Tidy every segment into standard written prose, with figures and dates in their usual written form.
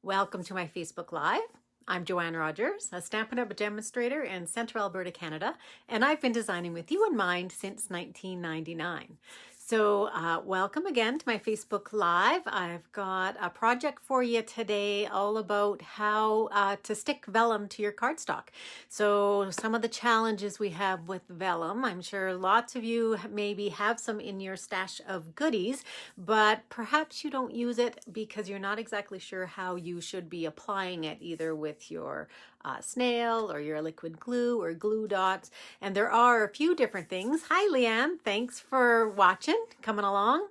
Welcome to my Facebook Live. I'm Joanne Rogers, a Stampin' Up! Demonstrator in Central Alberta, Canada, and I've been designing with you in mind since 1999. So welcome again to my Facebook Live. I've got a project for you today all about how to stick vellum to your cardstock. So some of the challenges we have with vellum, I'm sure lots of you maybe have some in your stash of goodies, but perhaps you don't use it because you're not exactly sure how you should be applying it, either with your snail or your liquid glue or glue dots. And there are a few different things. Hi, Leanne. Thanks for watching, coming along.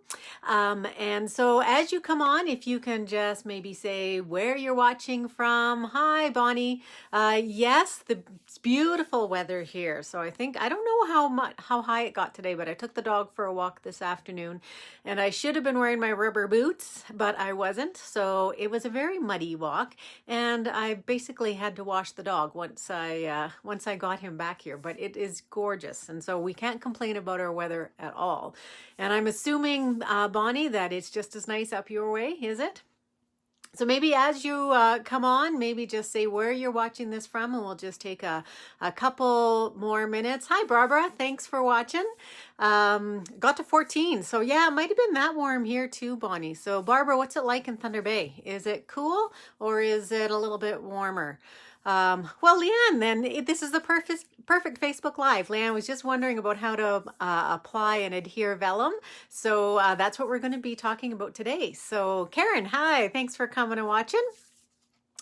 And so as you come on, if you can just maybe say where you're watching from. Hi, Bonnie. Yes, it's beautiful weather here. So I don't know how high it got today, but I took the dog for a walk this afternoon and I should have been wearing my rubber boots, but I wasn't. So it was a very muddy walk and I basically had to wash the dog once I got him back here, but it is gorgeous. And so we can't complain about our weather at all. And I'm assuming, Bonnie, that it's just as nice up your way, is it? So maybe as you come on, maybe just say where you're watching this from, and we'll just take a couple more minutes. Hi, Barbara. Thanks for watching. Got to 14. So yeah, it might have been that warm here too, Bonnie. So Barbara, what's it like in Thunder Bay? Is it cool or is it a little bit warmer? Well, Leanne, then this is the perfect Facebook Live. Leanne was just wondering about how to apply and adhere vellum. So that's what we're going to be talking about today. So Karen, hi, thanks for coming and watching.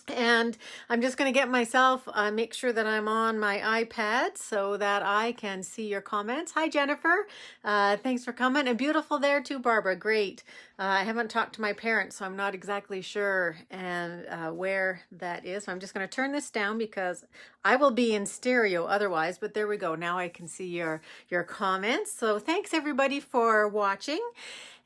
And I'm just going to get myself, make sure that I'm on my iPad so that I can see your comments. Hi, Jennifer. Thanks for coming. And beautiful there too, Barbara. Great. I haven't talked to my parents, so I'm not exactly sure where that is. So I'm just going to turn this down because I will be in stereo otherwise, but there we go. Now I can see your comments. So thanks everybody for watching.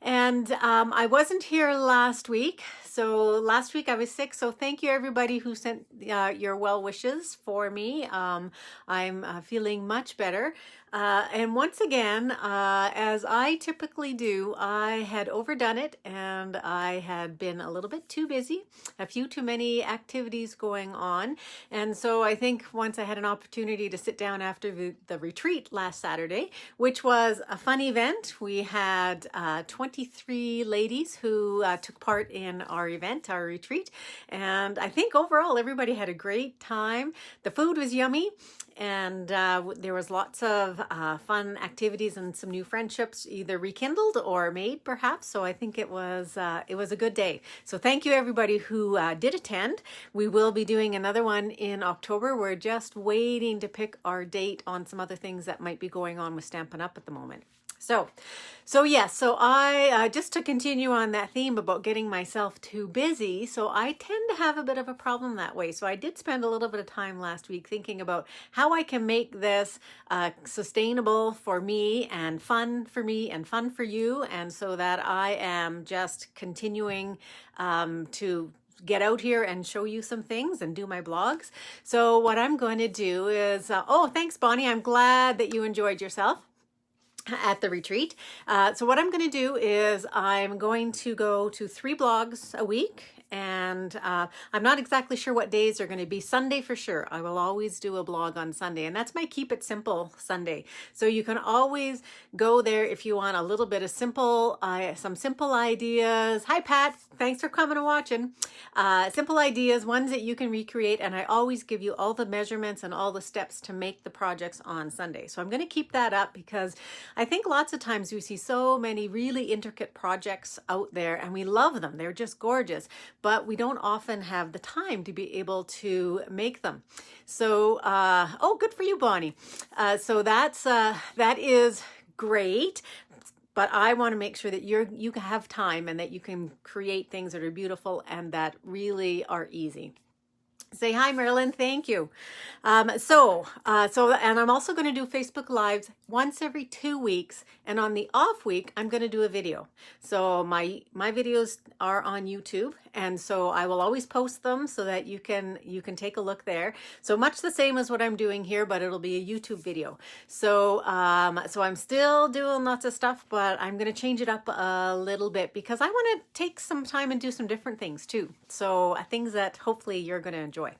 And I wasn't here last week. So last week I was sick. So thank you everybody who sent your well wishes for me. I'm feeling much better. And once again, as I typically do, I had overdone it and I had been a little bit too busy, a few too many activities going on. And so I think once I had an opportunity to sit down after the retreat last Saturday, which was a fun event. We had 23 ladies who took part in our event, our retreat. And I think overall everybody had a great time. The food was yummy. And there was lots of fun activities and some new friendships either rekindled or made perhaps. So I think it was a good day. So thank you everybody who did attend. We will be doing another one in October. We're just waiting to pick our date on some other things that might be going on with Stampin' Up! At the moment. So yes, so I, just to continue on that theme about getting myself too busy, so I tend to have a bit of a problem that way. So I did spend a little bit of time last week thinking about how I can make this sustainable for me and fun for you, and so that I am just continuing to get out here and show you some things and do my blogs. So what I'm going to do is, oh, thanks, Bonnie. I'm glad that you enjoyed yourself at the retreat. So what I'm going to do is I'm going to go to 3 blogs a week. And I'm not exactly sure what days are going to be. Sunday for sure. I will always do a blog on Sunday. And that's my Keep It Simple Sunday. So you can always go there if you want a little bit of some simple ideas. Hi, Pat. Thanks for coming and watching. Simple ideas, ones that you can recreate. And I always give you all the measurements and all the steps to make the projects on Sunday. So I'm going to keep that up because I think lots of times we see so many really intricate projects out there and we love them. They're just gorgeous. But we don't often have the time to be able to make them. So, oh, good for you, Bonnie. So that is great. But I want to make sure that you have time and that you can create things that are beautiful and that really are easy. Say hi, Marilyn. Thank you. And I'm also going to do Facebook Lives once every 2 weeks. And on the off week, I'm going to do a video. So my videos are on YouTube and so I will always post them so that you can take a look there. So much the same as what I'm doing here, but it'll be a YouTube video. So so I'm still doing lots of stuff, but I'm going to change it up a little bit because I want to take some time and do some different things too. So things that hopefully you're going to enjoy.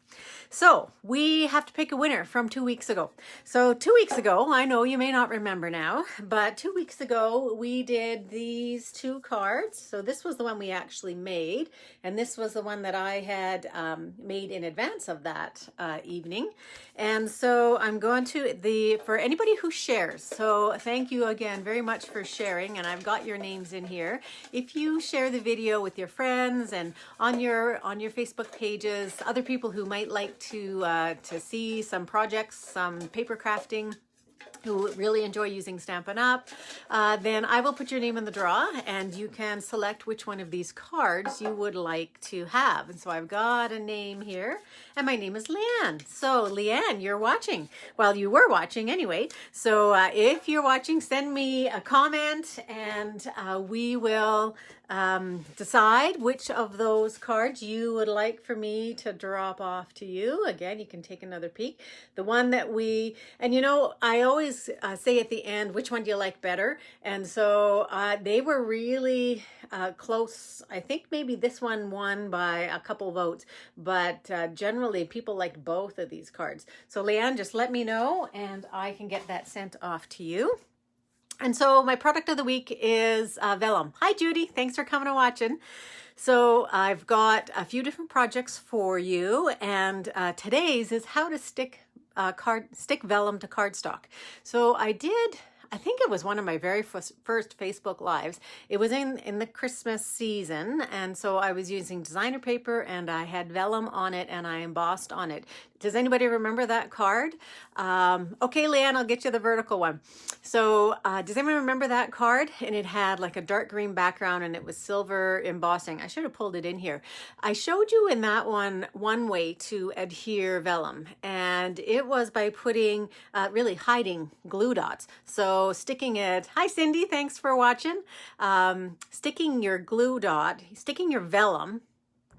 So we have to pick a winner from 2 weeks ago. So 2 weeks ago, I know you may not remember now, but 2 weeks ago we did these 2 cards. So this was the one we actually made, and this was the one that I had made in advance of that evening. And so I'm going to for anybody who shares. So thank you again very much for sharing, and I've got your names in here. If you share the video with your friends and on your Facebook pages, other people who might like to see some projects, some paper crafting, who really enjoy using Stampin' Up, then I will put your name in the draw and you can select which one of these cards you would like to have. And so I've got a name here, and my name is Leanne. So Leanne, you're watching. Well, you were watching anyway. So if you're watching, send me a comment and we will decide which of those cards you would like for me to drop off to you. Again, you can take another peek. The one that and you know, I always say at the end, which one do you like better? And so they were really close. I think maybe this one won by a couple votes, but generally people liked both of these cards. So Leanne, just let me know and I can get that sent off to you. And so my product of the week is Vellum. Hi, Judy. Thanks for coming and watching. So I've got a few different projects for you, and today's is how to stick vellum to cardstock. So I think it was one of my very first Facebook Lives. It was in the Christmas season, and so I was using designer paper and I had vellum on it and I embossed on it. Does anybody remember that card? Okay, Leanne, I'll get you the vertical one. So does anyone remember that card? And it had like a dark green background and it was silver embossing. I should have pulled it in here. I showed you in that one way to adhere vellum, and it was by putting, really hiding glue dots. So sticking it, hi Cindy, thanks for watching. Sticking your vellum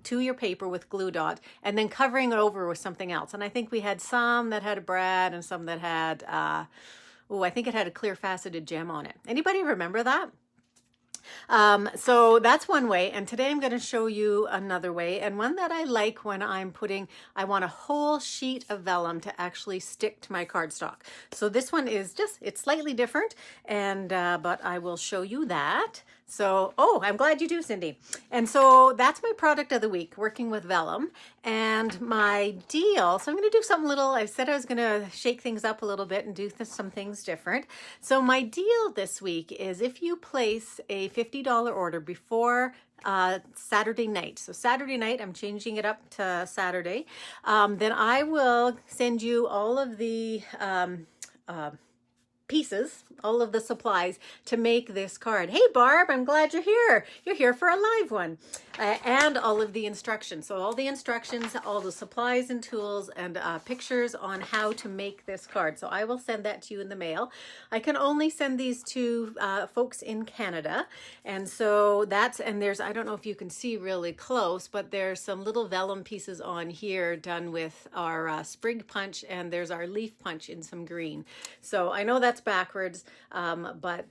to your paper with glue dot and then covering it over with something else. And I think we had some that had a brad and some that had, I think it had a clear faceted gem on it. Anybody remember that? So that's one way, and today I'm going to show you another way, and one that I like when I want a whole sheet of vellum to actually stick to my cardstock. So this one is it's slightly different, and but I will show you that. So, I'm glad you do, Cindy. And so that's my product of the week, working with vellum. And my deal, so I'm going to do something little. I said I was going to shake things up a little bit and do some things different. So my deal this week is if you place a $50 order before Saturday night. So Saturday night, I'm changing it up to Saturday. Then I will send you all of the pieces, all of the supplies to make this card. Hey Barb, I'm glad you're here. You're here for a live one. And all of the instructions. So all the instructions, all the supplies and tools, and pictures on how to make this card. So I will send that to you in the mail. I can only send these to folks in Canada. And so there's, I don't know if you can see really close, but there's some little vellum pieces on here done with our sprig punch, and there's our leaf punch in some green. So I know that's backwards, but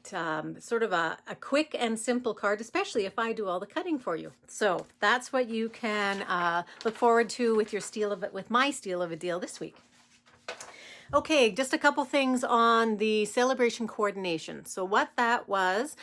sort of a quick and simple card, especially if I do all the cutting for you. So that's what you can look forward to with my steal of a deal this week. Okay, just a couple things on the celebration coordination. So what that was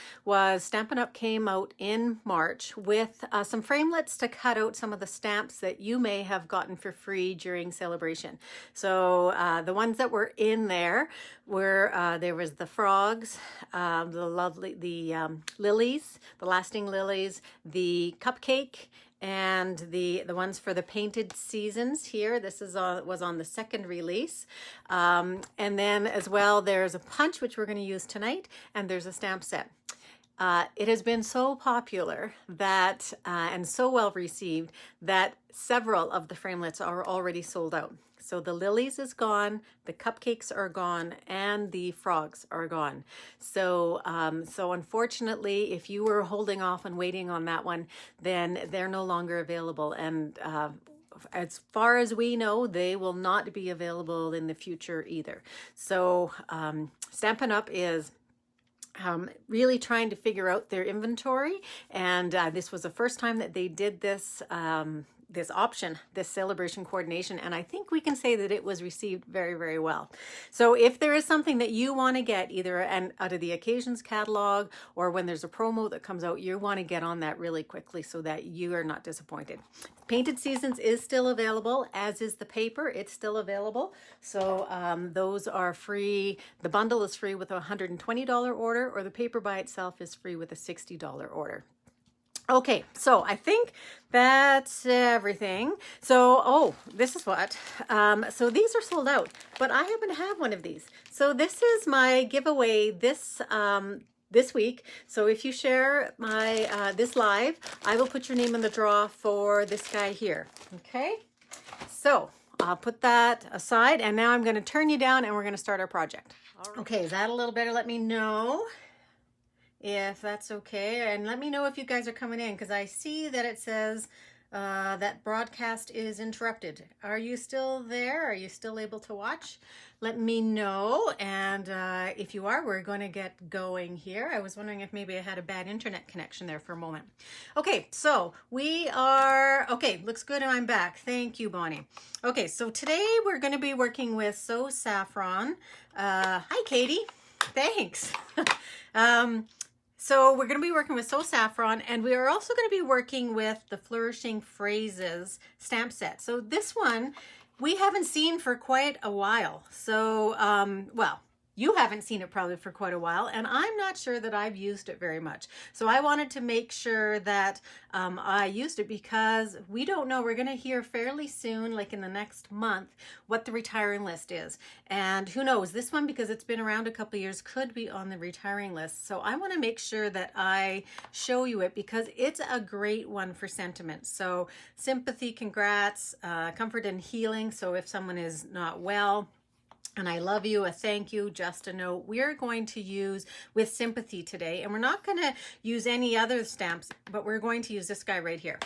Stampin' Up! Came out in March with some framelits to cut out some of the stamps that you may have gotten for free during celebration. So the ones that were in there were, there was the frogs, the lilies, the lasting lilies, the cupcake, and the ones for the painted seasons here. This was on the second release. And then as well, there's a punch, which we're going to use tonight, and there's a stamp set. It has been so popular that and so well received that several of the framelits are already sold out. So the lilies is gone, the cupcakes are gone, and the frogs are gone. So, so unfortunately, if you were holding off and waiting on that one, then they're no longer available. And as far as we know, they will not be available in the future either. So Stampin' Up! Is really trying to figure out their inventory, and this was the first time that they did this this option, this celebration coordination, and I think we can say that it was received very, very well. So if there is something that you want to get either out of the occasions catalog, or when there's a promo that comes out, you want to get on that really quickly so that you are not disappointed. Painted Seasons is still available, as is the paper. It's still available. So those are free. The bundle is free with a $120 order, or the paper by itself is free with a $60 order. Okay, so I think that's everything. So, oh, this is what. So these are sold out, but I happen to have one of these. So this is my giveaway this week. So if you share my this live, I will put your name in the draw for this guy here. Okay, so I'll put that aside, and now I'm going to turn you down, and we're going to start our project. Okay, is that a little better? Let me know if that's okay, and let me know if you guys are coming in, because I see that it says that broadcast is interrupted. Are you still there? Are you still able to watch? Let me know, and if you are, we're going to get going here. I was wondering if maybe I had a bad internet connection there for a moment. Okay, so we are, okay, looks good, and I'm back. Thank you, Bonnie. Okay, so today we're going to be working with So Saffron. Hi, Katie. Thanks. So we're going to be working with So Saffron, and we are also going to be working with the Flourishing Phrases stamp set. So this one we haven't seen for quite a while. So, well, you haven't seen it probably for quite a while, and I'm not sure that I've used it very much. So I wanted to make sure that I used it, because we don't know. We're going to hear fairly soon, like in the next month, what the retiring list is. And who knows, this one, because it's been around a couple of years, could be on the retiring list. So I want to make sure that I show you it, because it's a great one for sentiment. So sympathy, congrats, comfort and healing. So if someone is not well, and I love you, a thank you, just a note. We're going to use with sympathy today, and we're not going to use any other stamps, but we're going to use this guy right here.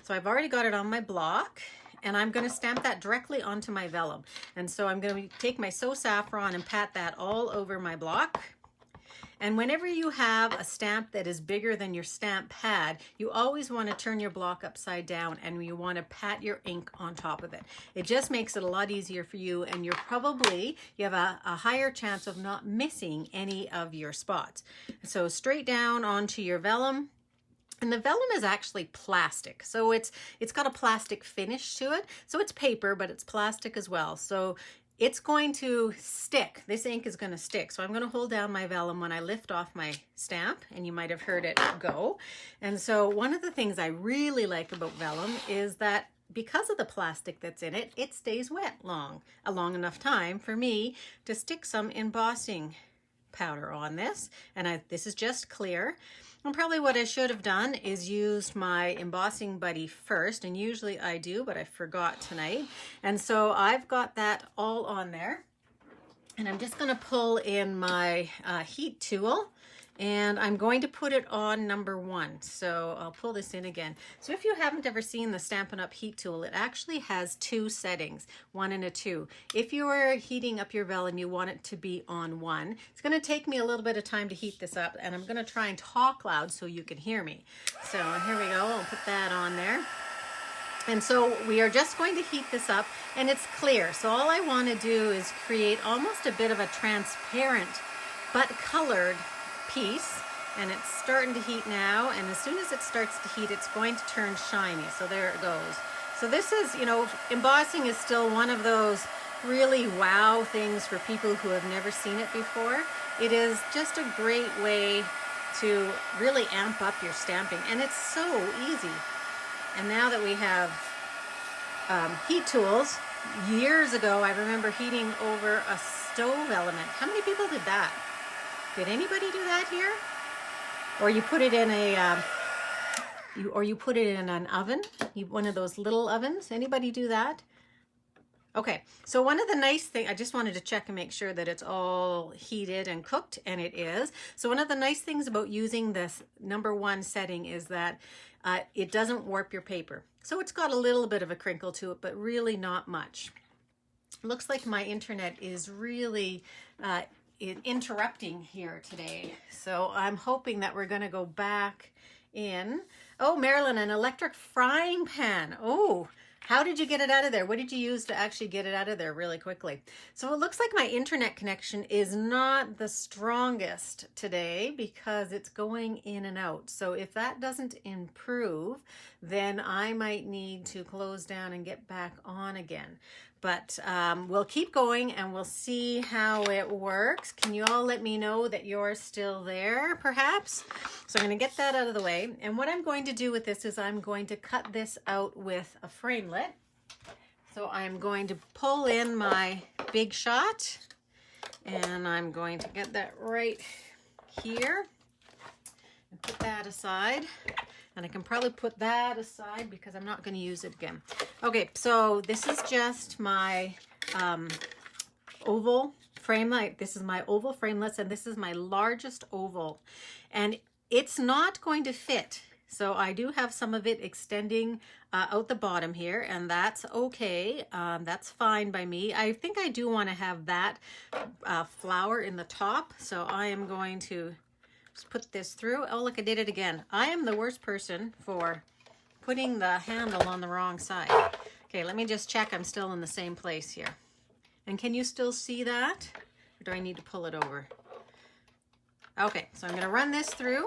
So I've already got it on my block, and I'm going to stamp that directly onto my vellum. And so I'm going to take my So Saffron and pat that all over my block. And whenever you have a stamp that is bigger than your stamp pad, you always want to turn your block upside down, and you want to pat your ink on top of it. It just makes it a lot easier for you, and you have a higher chance of not missing any of your spots. So straight down onto your vellum. And the vellum is actually plastic. So it's got a plastic finish to it. So it's paper, but it's plastic as well. So it's going to stick. This ink is going to stick. So I'm going to hold down my vellum when I lift off my stamp, and you might have heard it go. And so one of the things I really like about vellum is that because of the plastic that's in it, it stays wet a long enough time for me to stick some embossing powder on this. And this is just clear. And probably what I should have done is used my embossing buddy first, and usually I do, but I forgot tonight. And so I've got that all on there, and I'm just going to pull in my heat tool, and I'm going to put it on number 1. So I'll pull this in again. So if you haven't ever seen the Stampin' Up! Heat tool, it actually has 2 settings, 1 and a 2. If you are heating up your vellum, you want it to be on 1. It's going to take me a little bit of time to heat this up, and I'm going to try and talk loud so you can hear me. So here we go. I'll put that on there. And so we are just going to heat this up, and it's clear. So all I want to do is create almost a bit of a transparent but colored piece, and it's starting to heat now, and as soon as it starts to heat, it's going to turn shiny. So there it goes. So this is, you know, embossing is still one of those really wow things for people who have never seen it before. It is just a great way to really amp up your stamping, and it's so easy. And now that we have heat tools, years ago I remember heating over a stove element. How many people did that? Did anybody do that here? Or you put it in a, you put it in an oven, one of those little ovens. Anybody do that? Okay, so one of the nice things, I just wanted to check and make sure that it's all heated and cooked, and it is. So one of the nice things about using this #1 setting is that it doesn't warp your paper. So it's got a little bit of a crinkle to it, but really not much. Looks like my internet is really interrupting here today. So I'm hoping that we're going to go back in. Oh, Marilyn, an electric frying pan. Oh, how did you get it out of there? What did you use to actually get it out of there really quickly? So it looks like my internet connection is not the strongest today because it's going in and out. So if that doesn't improve, then I might need to close down and get back on again. But we'll keep going and we'll see how it works. Can you all let me know that you're still there, perhaps? So I'm going to get that out of the way. And what I'm going to do with this is I'm going to cut this out with a framelit. So I'm going to pull in my Big Shot, and I'm going to get that right here and put that aside. And I can probably put that aside because I'm not going to use it again. Okay, so this is just my oval framelit. This is my oval framelits, and this is my largest oval. And it's not going to fit. So I do have some of it extending out the bottom here, and that's okay. That's fine by me. I think I do want to have that flower in the top. So I am going to just put this through. Oh, look, I did it again. I am the worst person for putting the handle on the wrong side. Okay, let me just check I'm still in the same place here. And can you still see that? Or do I need to pull it over? Okay, so I'm going to run this through.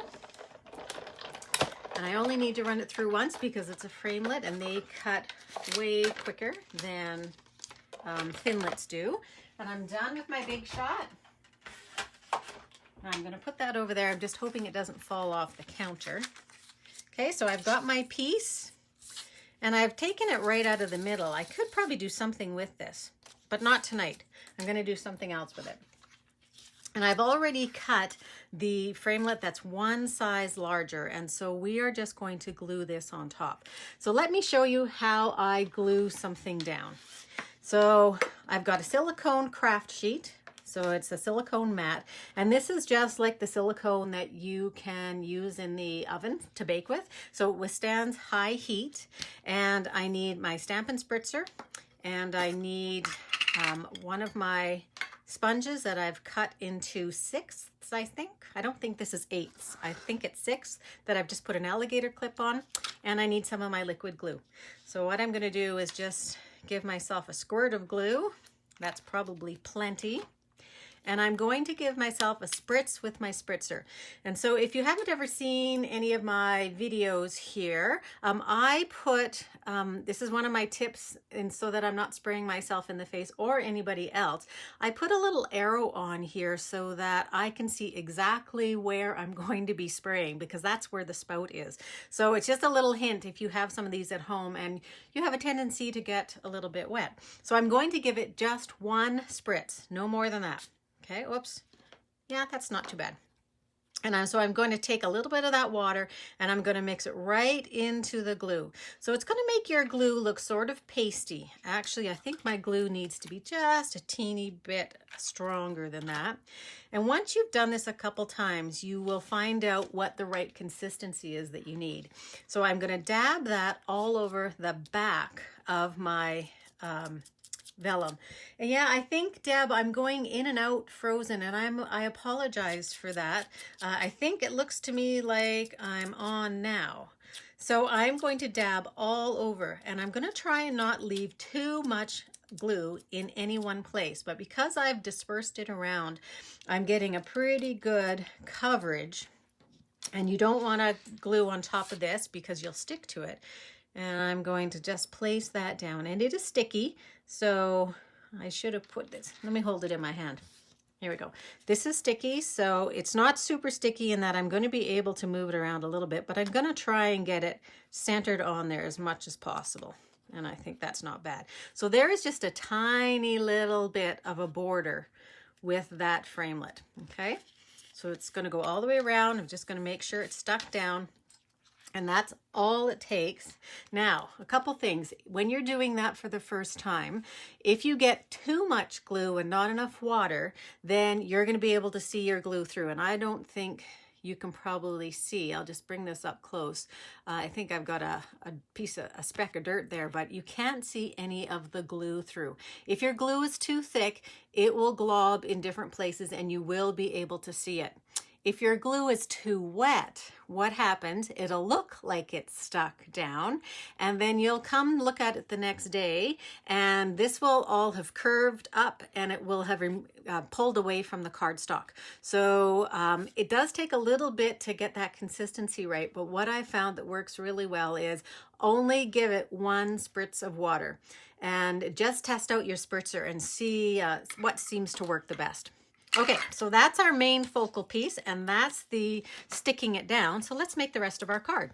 And I only need to run it through once because it's a framelit and they cut way quicker than thinlits do. And I'm done with my Big Shot. I'm going to put that over there. I'm just hoping it doesn't fall off the counter. Okay, so I've got my piece and I've taken it right out of the middle. I could probably do something with this, but not tonight. I'm going to do something else with it. And I've already cut the framelit that's one size larger, and so we are just going to glue this on top. So let me show you how I glue something down. So I've got a silicone craft sheet. So it's a silicone mat, and this is just like the silicone that you can use in the oven to bake with. So it withstands high heat, and I need my Stampin' Spritzer, and I need one of my sponges that I've cut into 6ths, I think. I don't think this is 8ths. I think it's 6ths that I've just put an alligator clip on, and I need some of my liquid glue. So what I'm going to do is just give myself a squirt of glue. That's probably plenty. And I'm going to give myself a spritz with my spritzer. And so if you haven't ever seen any of my videos here, I put, this is one of my tips, and so that I'm not spraying myself in the face or anybody else, I put a little arrow on here so that I can see exactly where I'm going to be spraying, because that's where the spout is. So it's just a little hint if you have some of these at home and you have a tendency to get a little bit wet. So I'm going to give it just one spritz, no more than that. Okay, whoops. Yeah, that's not too bad. And so I'm going to take a little bit of that water and I'm going to mix it right into the glue. So it's going to make your glue look sort of pasty. Actually, I think my glue needs to be just a teeny bit stronger than that. And once you've done this a couple times, you will find out what the right consistency is that you need. So I'm going to dab that all over the back of my vellum. And yeah, I think, Deb, I'm going in and out frozen, and I apologize for that. I think it looks to me like I'm on now. So I'm going to dab all over, and I'm going to try and not leave too much glue in any one place. But because I've dispersed it around, I'm getting a pretty good coverage. And you don't want to glue on top of this because you'll stick to it. And I'm going to just place that down. And it is sticky, so I should have put this. Let me hold it in my hand. Here we go. This is sticky, so it's not super sticky in that I'm going to be able to move it around a little bit, but I'm going to try and get it centered on there as much as possible. And I think that's not bad. So there is just a tiny little bit of a border with that framelit, okay? So it's going to go all the way around. I'm just going to make sure it's stuck down. And that's all it takes. Now, a couple things. When you're doing that for the first time, if you get too much glue and not enough water, then you're going to be able to see your glue through. And I don't think you can probably see. I'll just bring this up close. I think I've got a speck of dirt there, but you can't see any of the glue through. If your glue is too thick, it will glob in different places and you will be able to see it. If your glue is too wet, what happens? It'll look like it's stuck down, and then you'll come look at it the next day, and this will all have curved up and it will have pulled away from the cardstock. So it does take a little bit to get that consistency right, but what I found that works really well is only give it 1 spritz of water, and just test out your spritzer and see what seems to work the best. Okay, so that's our main focal piece, and that's the sticking it down. So let's make the rest of our card.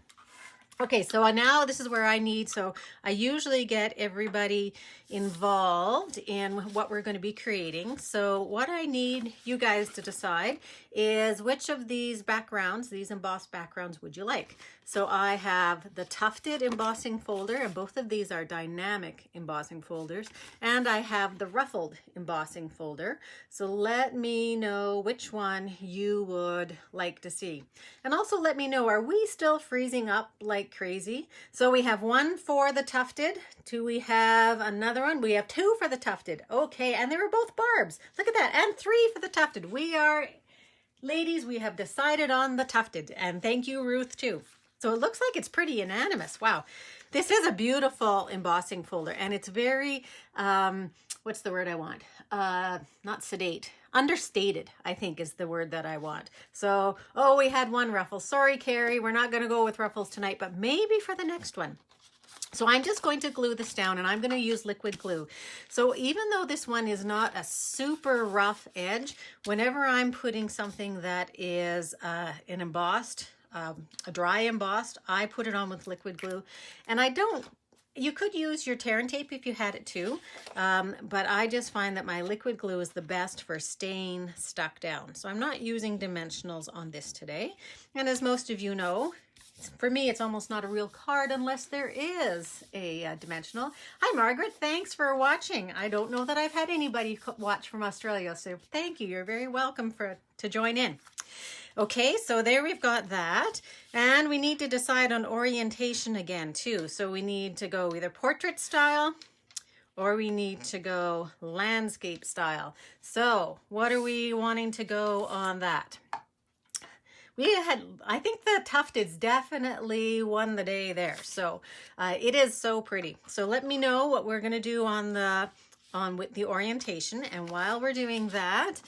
Okay, so now this is where so I usually get everybody involved in what we're going to be creating. So what I need you guys to decide is which of these backgrounds, these embossed backgrounds, would you like? So I have the tufted embossing folder, and both of these are dynamic embossing folders, and I have the ruffled embossing folder. So let me know which one you would like to see. And also let me know, are we still freezing up like crazy? So we have 1 for the tufted. We have another one. We have 2 for the tufted. Okay, and they were both barbs. Look at that. And 3 for the tufted. Ladies, we have decided on the tufted. And thank you, Ruth, too. So it looks like it's pretty unanimous. Wow. This is a beautiful embossing folder, and it's very, what's the word I want? Not sedate. Understated, I think, is the word that I want. So, oh, we had 1 ruffle. Sorry, Carrie, we're not going to go with ruffles tonight, but maybe for the next one. So I'm just going to glue this down, and I'm going to use liquid glue. So even though this one is not a super rough edge, whenever I'm putting something that is an embossed, a dry embossed, I put it on with liquid glue. And you could use your tear and tape if you had it too, but I just find that my liquid glue is the best for staying stuck down. So I'm not using dimensionals on this today. And as most of you know, for me, it's almost not a real card unless there is a dimensional. Hi, Margaret. Thanks for watching. I don't know that I've had anybody watch from Australia, so thank you. You're very welcome to join in. Okay, so there we've got that. And we need to decide on orientation again, too. So we need to go either portrait style or we need to go landscape style. So what are we wanting to go on that? I think the tufted's definitely won the day there. So it is so pretty. So let me know what we're going to do with the orientation. And while we're doing that,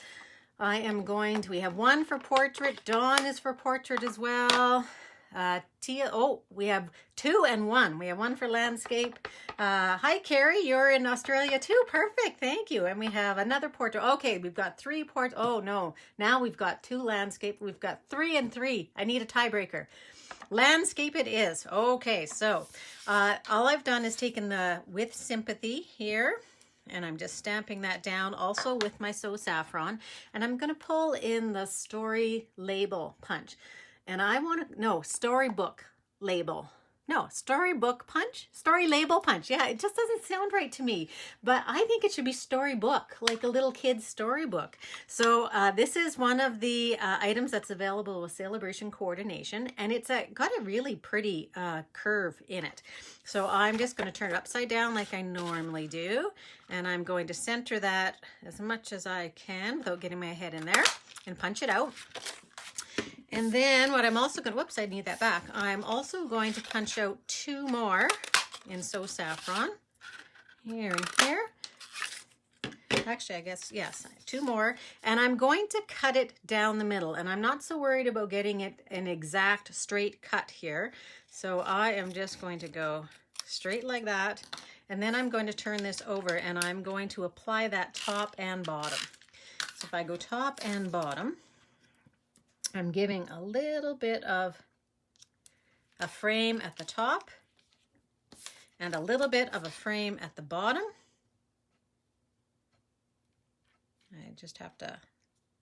we have 1 for portrait. Dawn is for portrait as well. We have 2 and 1. We have 1 for landscape. Hi, Carrie, you're in Australia too. Perfect, thank you. And we have another portrait. Okay, we've got 3 portraits. Oh no, now we've got 2 landscape. We've got 3 and 3. I need a tiebreaker. Landscape it is. Okay, so all I've done is taken the With Sympathy here, and I'm just stamping that down also with my So Saffron, and I'm going to pull in the story label punch. And I want to, storybook label. No, storybook punch? Story label punch. Yeah, it just doesn't sound right to me. But I think it should be storybook, like a little kid's storybook. So this is one of the items that's available with Celebration Coordination. And it's got a really pretty curve in it. So I'm just going to turn it upside down like I normally do. And I'm going to center that as much as I can without getting my head in there and punch it out. And then what I'm also going to, whoops, I need that back. I'm also going to punch out 2 more in So Saffron. Here and here. Actually, I guess, yes, 2 more. And I'm going to cut it down the middle. And I'm not so worried about getting it an exact straight cut here. So I am just going to go straight like that. And then I'm going to turn this over and I'm going to apply that top and bottom. So if I go top and bottom, I'm giving a little bit of a frame at the top and a little bit of a frame at the bottom. I just have to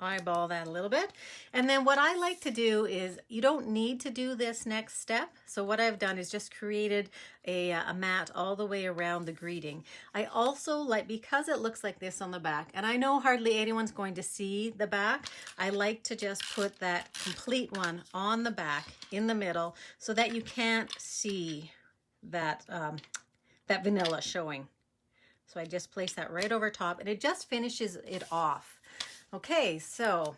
eyeball that a little bit. And then what I like to do is, you don't need to do this next step. So what I've done is just created a mat all the way around the greeting. I also like, because it looks like this on the back, and I know hardly anyone's going to see the back, I like to just put that complete one on the back in the middle so that you can't see that, that vanilla showing. So I just place that right over top and it just finishes it off. Okay, so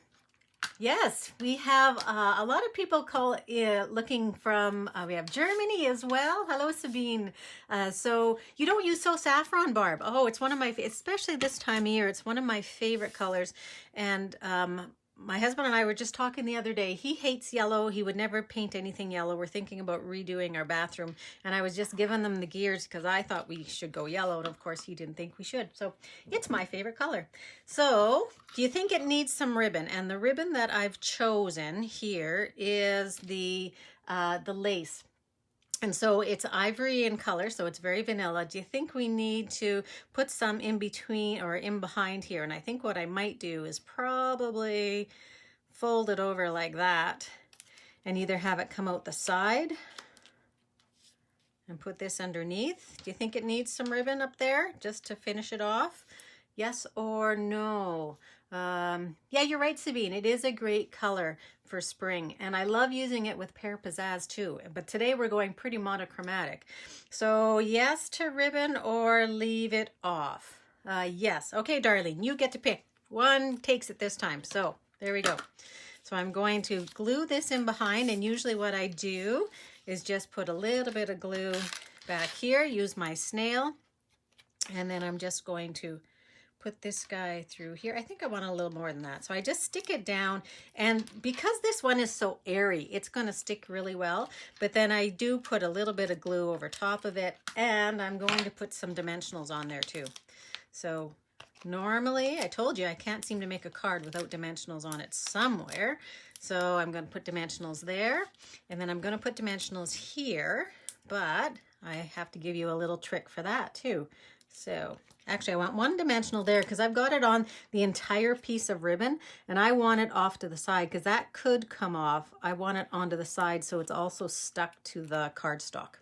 yes, we have a lot of people looking from, we have Germany as well. Hello, Sabine. So you don't use So Saffron, Barb. Oh, it's one of my, especially this time of year, it's one of my favorite colors. And my husband and I were just talking the other day. He hates yellow. He would never paint anything yellow. We're thinking about redoing our bathroom. And I was just giving them the gears because I thought we should go yellow. And of course, he didn't think we should. So it's my favorite color. So do you think it needs some ribbon? And the ribbon that I've chosen here is the lace. And so it's ivory in color, so it's very vanilla. Do you think we need to put some in between or in behind here? And I think what I might do is probably fold it over like that and either have it come out the side and put this underneath. Do you think it needs some ribbon up there just to finish it off? Yes or no? Yeah, you're right, Sabine. It is a great color for spring, and I love using it with Pear Pizzazz too. But today we're going pretty monochromatic. So yes to ribbon or leave it off. Yes. Okay, Darlene, you get to pick. One takes it this time. So there we go. So I'm going to glue this in behind, and usually what I do is just put a little bit of glue back here, use my snail, and then I'm just going to put this guy through here. I think I want a little more than that. So I just stick it down, and because this one is so airy, it's going to stick really well. But then I do put a little bit of glue over top of it, and I'm going to put some dimensionals on there too. So normally, I told you I can't seem to make a card without dimensionals on it somewhere. So I'm going to put dimensionals there, and then I'm going to put dimensionals here, but I have to give you a little trick for that too. So actually I want one dimensional there because I've got it on the entire piece of ribbon, and I want it off to the side because that could come off. I want it onto the side so it's also stuck to the cardstock,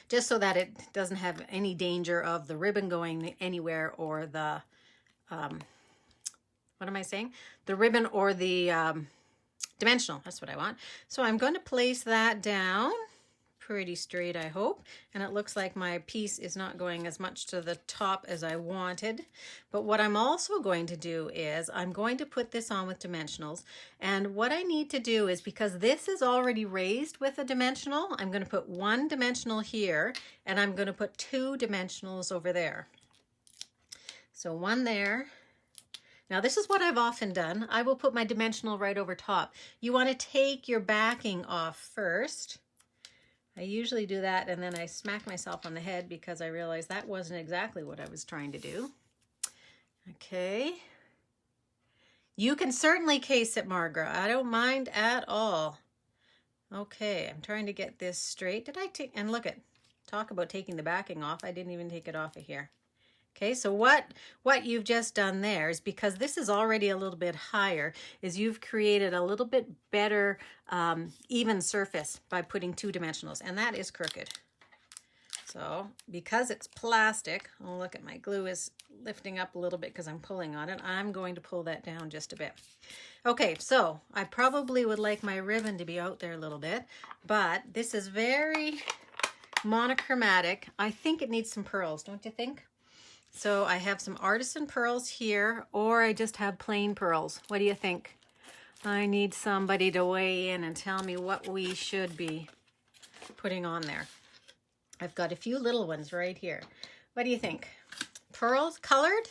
just so that it doesn't have any danger of the ribbon going anywhere, or the, what am I saying? The ribbon or the dimensional, that's what I want. So I'm going to place that down pretty straight, I hope. And it looks like my piece is not going as much to the top as I wanted. But what I'm also going to do is I'm going to put this on with dimensionals. And what I need to do is, because this is already raised with a dimensional, I'm going to put one dimensional here, and I'm going to put two dimensionals over there. So one there. Now this is what I've often done. I will put my dimensional right over top. You want to take your backing off first. I usually do that, and then I smack myself on the head because I realized that wasn't exactly what I was trying to do. Okay. You can certainly case it, Margaret. I don't mind at all. Okay, I'm trying to get this straight. Did I take, and look at, talk about taking the backing off. I didn't even take it off of here. Okay, so what you've just done there is, because this is already a little bit higher, is you've created a little bit better even surface by putting two dimensionals, and that is crooked. So because it's plastic, oh look at my glue is lifting up a little bit because I'm pulling on it. I'm going to pull that down just a bit. Okay, so I probably would like my ribbon to be out there a little bit, but this is very monochromatic. I think it needs some pearls, don't you think? So I have some artisan pearls here, or I just have plain pearls. What do you think? I need somebody to weigh in and tell me what we should be putting on there. I've got a few little ones right here. What do you think? Pearls, colored?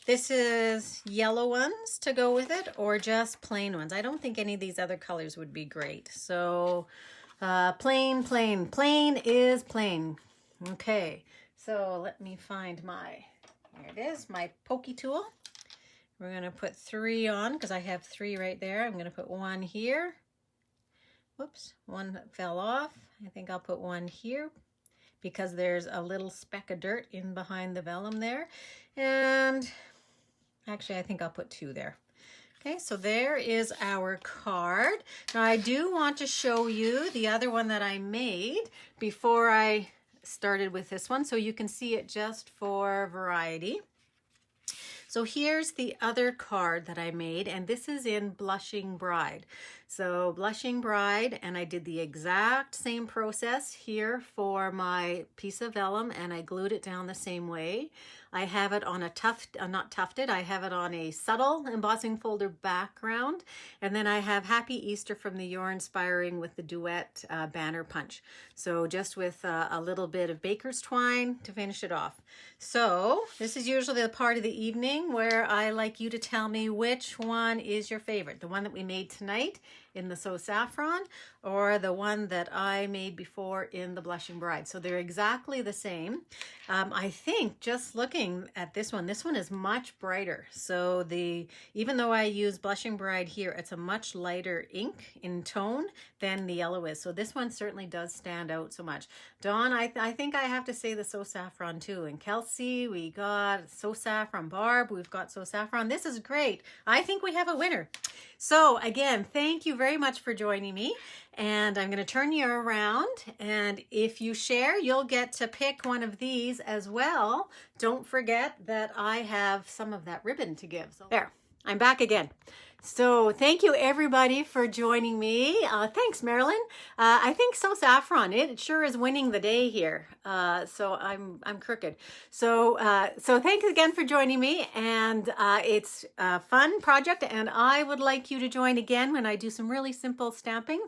This is yellow ones to go with it, or just plain ones. I don't think any of these other colors would be great. So plain, plain, plain is plain. Okay. So let me find my, here it is, my pokey tool. We're going to put 3 on because I have 3 right there. I'm going to put 1 here. Whoops, one fell off. I think I'll put 1 here because there's a little speck of dirt in behind the vellum there. And actually, I think I'll put 2 there. Okay, so there is our card. Now I do want to show you the other one that I made before I started with this one, so you can see it just for variety. So here's the other card that I made, and this is in Blushing Bride. So Blushing Bride, and I did the exact same process here for my piece of vellum, and I glued it down the same way. I have it on a not tufted, I have it on a subtle embossing folder background, and then I have Happy Easter from the You're Inspiring with the Duet banner punch. So just with a little bit of baker's twine to finish it off. So this is usually the part of the evening where I like you to tell me which one is your favorite. The one that we made tonight in the So Saffron, or the one that I made before in the Blushing Bride. So they're exactly the same. I think just looking at this one is much brighter. So even though I use Blushing Bride here, it's a much lighter ink in tone than the yellow is. So this one certainly does stand out so much. Dawn, I think I have to say the So Saffron too. And Kelsey, we got So Saffron. Barb, we've got So Saffron. This is great. I think we have a winner. So again, thank you very much for joining me. And I'm going to turn you around, and if you share, you'll get to pick one of these as well. Don't forget that I have some of that ribbon to give. So there, I'm back again. So thank you everybody for joining me. Thanks, Marilyn. I think So Saffron, it sure is winning the day here. So I'm crooked. So thanks again for joining me, and it's a fun project, and I would like you to join again when I do some really simple stamping.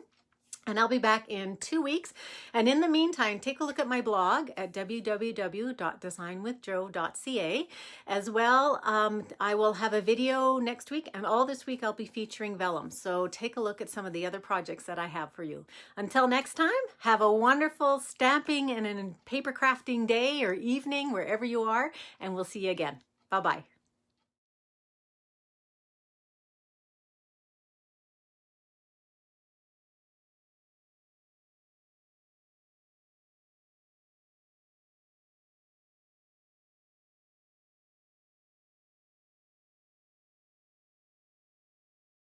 And I'll be back in 2 weeks. And in the meantime, take a look at my blog at ww.designwithjo.ca. As well, I will have a video next week, and all this week I'll be featuring vellum. So take a look at some of the other projects that I have for you. Until next time, have a wonderful stamping and paper crafting day or evening, wherever you are, and we'll see you again. Bye-bye.